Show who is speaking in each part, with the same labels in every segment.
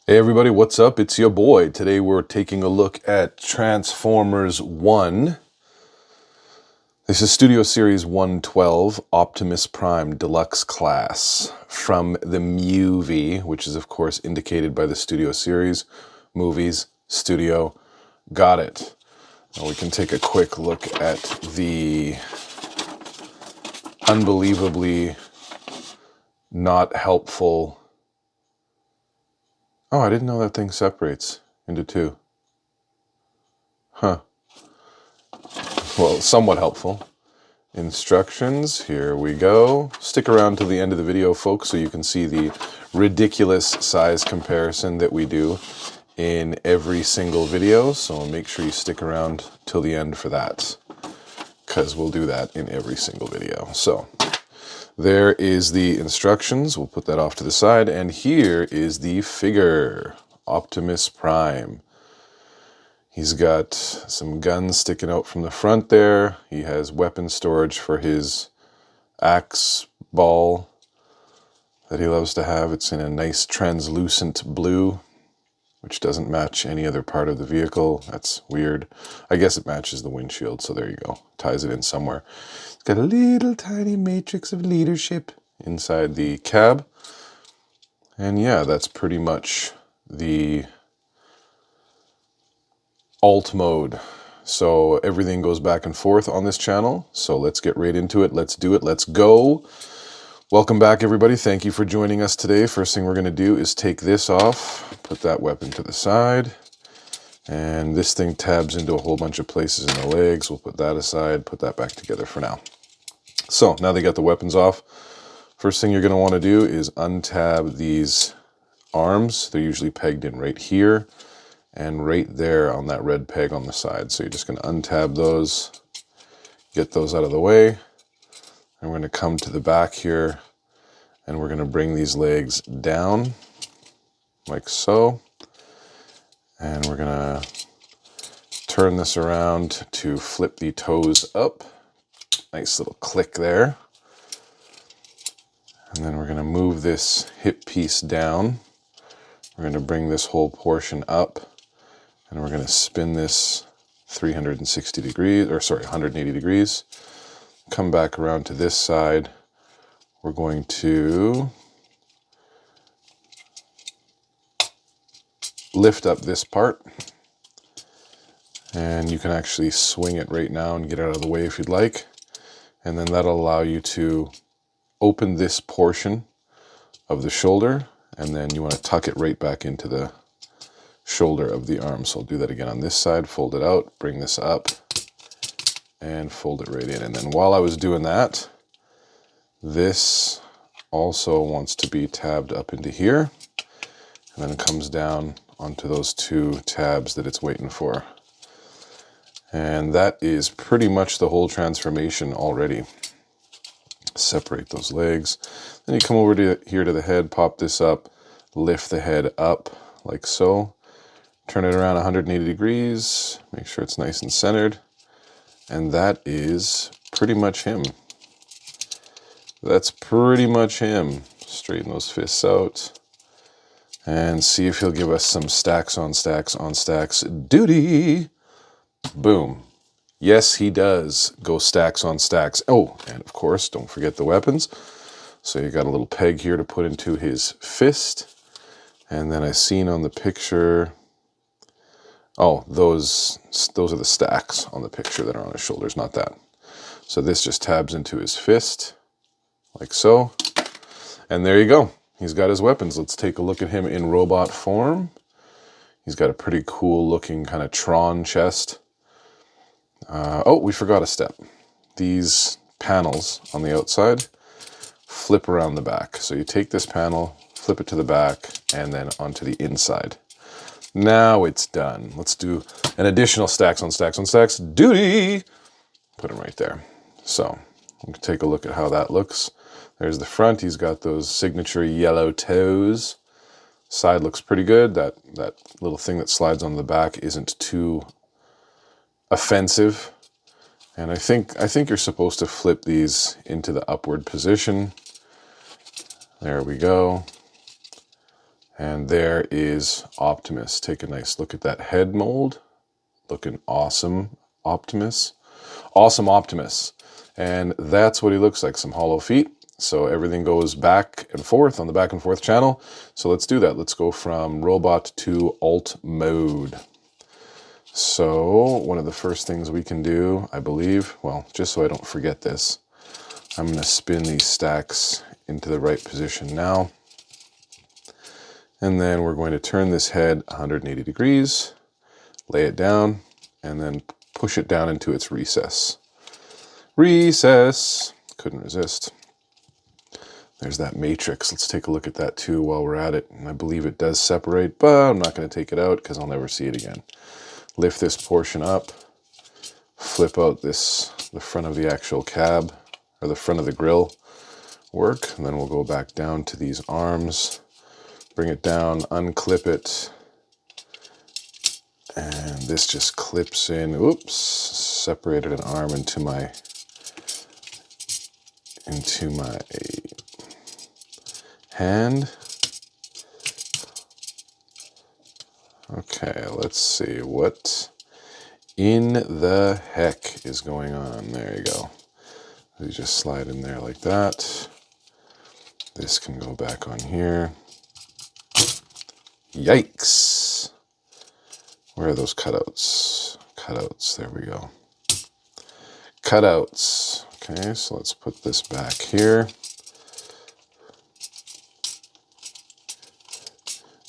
Speaker 1: Hey everybody, what's up? It's your boy. Today we're taking a look at Transformers 1. This is Studio Series 112, Optimus Prime Deluxe Class from the movie, which is of course indicated by the Studio Series, movies, studio, got it. Now we can take a quick look at the unbelievably not helpful... Oh, I didn't know that thing separates into two. Huh. Well, somewhat helpful. Instructions, here we go. Stick around till the end of the video, folks, so you can see the ridiculous size comparison that we do in every single video. So make sure you stick around till the end for that, because we'll do that in every single video. So there is the instructions. We'll put that off to the side. And here is the figure, Optimus Prime. He's got some guns sticking out from the front there. He has weapon storage for his axe ball that he loves to have. It's in a nice translucent blue, which doesn't match any other part of the vehicle. That's weird. I guess it matches the windshield, so there you go. Ties it in somewhere. It's got a little tiny matrix of leadership inside the cab. And yeah, that's pretty much the alt mode. So everything goes back and forth on this channel. So let's get right into it. Let's do it. Let's go. Welcome back, everybody. Thank you for joining us today. First thing we're going to do is take this off, put that weapon to the side. And this thing tabs into a whole bunch of places in the legs. We'll put that aside, put that back together for now. So now they got the weapons off. First thing you're going to want to do is untab these arms. They're usually pegged in right here and right there on that red peg on the side. So you're just going to untab those, get those out of the way. And we're going to come to the back here and we're going to bring these legs down like so. And we're going to turn this around to flip the toes up. Nice little click there. And then we're going to move this hip piece down. We're going to bring this whole portion up. And we're going to spin this 360 degrees, or sorry, 180 degrees. Come back around to this side. We're going to lift up this part. And you can actually swing it right now and get it out of the way if you'd like. And then that'll allow you to open this portion of the shoulder. And then you want to tuck it right back into the shoulder of the arm. So I'll do that again on this side, fold it out, bring this up, and fold it right in. And then while I was doing that, this also wants to be tabbed up into here, and then it comes down onto those two tabs that it's waiting for. And that is pretty much the whole transformation already. Separate those legs. Then you come over to here to the head, pop this up, lift the head up like so. Turn it around 180 degrees, make sure it's nice and centered. And that is pretty much him. That's pretty much him. Straighten those fists out and see if he'll give us some stacks on stacks on stacks duty. Boom. Yes, he does go stacks on stacks. Oh, and of course, don't forget the weapons. So you got a little peg here to put into his fist. And then I seen on the picture... Oh, those are the stacks on the picture that are on his shoulders, not that. So this just tabs into his fist, like so. And there you go. He's got his weapons. Let's take a look at him in robot form. He's got a pretty cool looking kind of Tron chest. Oh, we forgot a step. These panels on the outside flip around the back. So you take this panel, flip it to the back, and then onto the inside. Now it's done. Let's do an additional stacks on stacks on stacks duty. Put him right there. So we can take a look at how that looks. There's the front. He's got those signature yellow toes. Side looks pretty good. That little thing that slides on the back isn't too offensive. And I think you're supposed to flip these into the upward position. There we go. And there is Optimus. Take a nice look at that head mold. Looking awesome, Optimus. Awesome Optimus. And that's what he looks like, some hollow feet. So everything goes back and forth on the back and forth channel. So let's do that. Let's go from robot to alt mode. So one of the first things we can do, I believe, well, just so I don't forget this, I'm going to spin these stacks into the right position now. And then we're going to turn this head 180 degrees, lay it down, and then push it down into its recess. Recess! Couldn't resist. There's that matrix. Let's take a look at that too while we're at it. And I believe it does separate, but I'm not going to take it out because I'll never see it again. Lift this portion up, flip out the front of the actual cab, or the front of the grill work, and then we'll go back down to these arms, bring it down, unclip it, and this just clips in. Oops, separated an arm into my hand. Okay, let's see what in the heck is going on. There you go. You just slide in there like that. This can go back on here. Yikes! Where are those cutouts? Cutouts, there we go. Cutouts. Okay, so let's put this back here.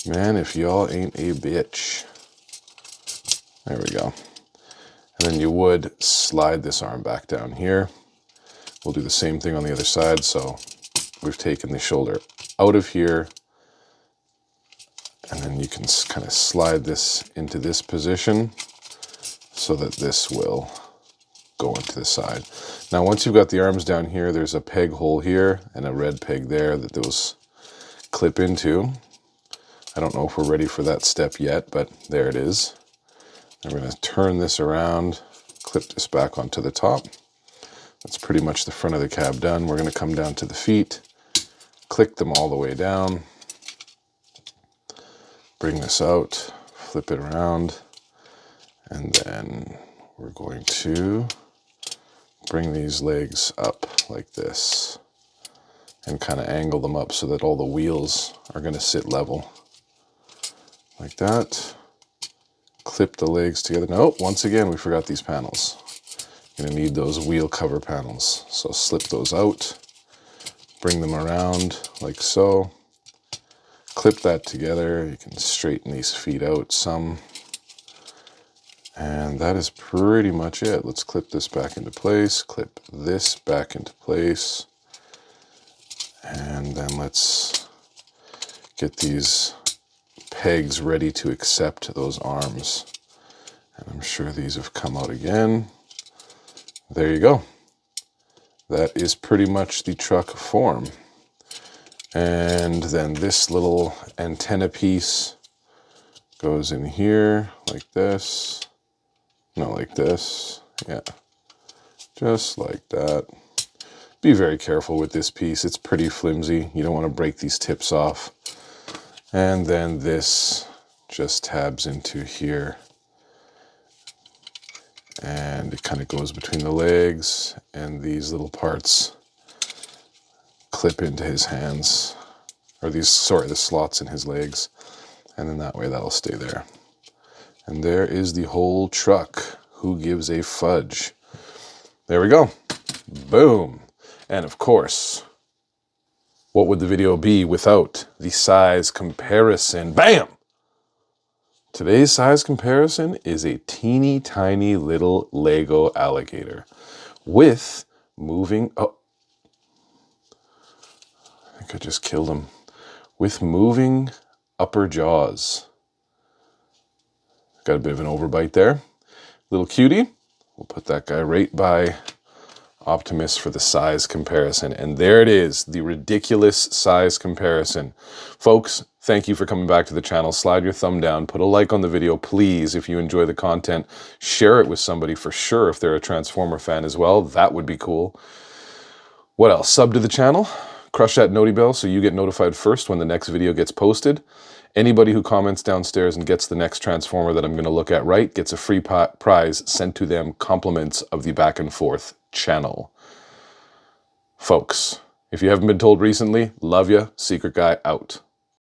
Speaker 1: Man, if y'all ain't a bitch. There we go. And then you would slide this arm back down here. We'll do the same thing on the other side. So we've taken the shoulder out of here. And then you can kind of slide this into this position so that this will go into the side. Now, once you've got the arms down here, there's a peg hole here and a red peg there that those clip into. I don't know if we're ready for that step yet, but there it is. And we're going to turn this around, clip this back onto the top. That's pretty much the front of the cab done. We're going to come down to the feet, click them all the way down, bring this out, flip it around, and then we're going to bring these legs up like this and kind of angle them up so that all the wheels are going to sit level. Like that. Clip the legs together. Nope, once again, we forgot these panels. You're going to need those wheel cover panels. So slip those out, bring them around like so. Clip that together. You can straighten these feet out some. And that is pretty much it. Let's clip this back into place. Clip this back into place. And then let's get these pegs ready to accept those arms. And I'm sure these have come out again. There you go. That is pretty much the truck form. And then this little antenna piece goes in here like this. No, like this. Yeah. Just like that. Be very careful with this piece. It's pretty flimsy. You don't want to break these tips off. And then this just tabs into here. And it kind of goes between the legs, and these little parts clip into his hands. Or these, sorry, the slots in his legs. And then that way that'll stay there. And there is the whole truck. Who gives a fudge? There we go. Boom. And of course, what would the video be without the size comparison? Bam! Today's size comparison is a teeny tiny little Lego alligator with moving, oh, I think I just killed him, with moving upper jaws. Got a bit of an overbite there. Little cutie. We'll put that guy right by Optimus for the size comparison. And there it is, the ridiculous size comparison. Folks, thank you for coming back to the channel. Slide your thumb down, put a like on the video, please, if you enjoy the content. Share it with somebody for sure if they're a Transformer fan as well. That would be cool. What else? Sub to the channel. Crush that notey bell so you get notified first when the next video gets posted. Anybody who comments downstairs and gets the next transformer that I'm going to look at right gets a free prize sent to them, compliments of the Back and Forth channel. Folks, if you haven't been told recently, love ya, Secret Guy out.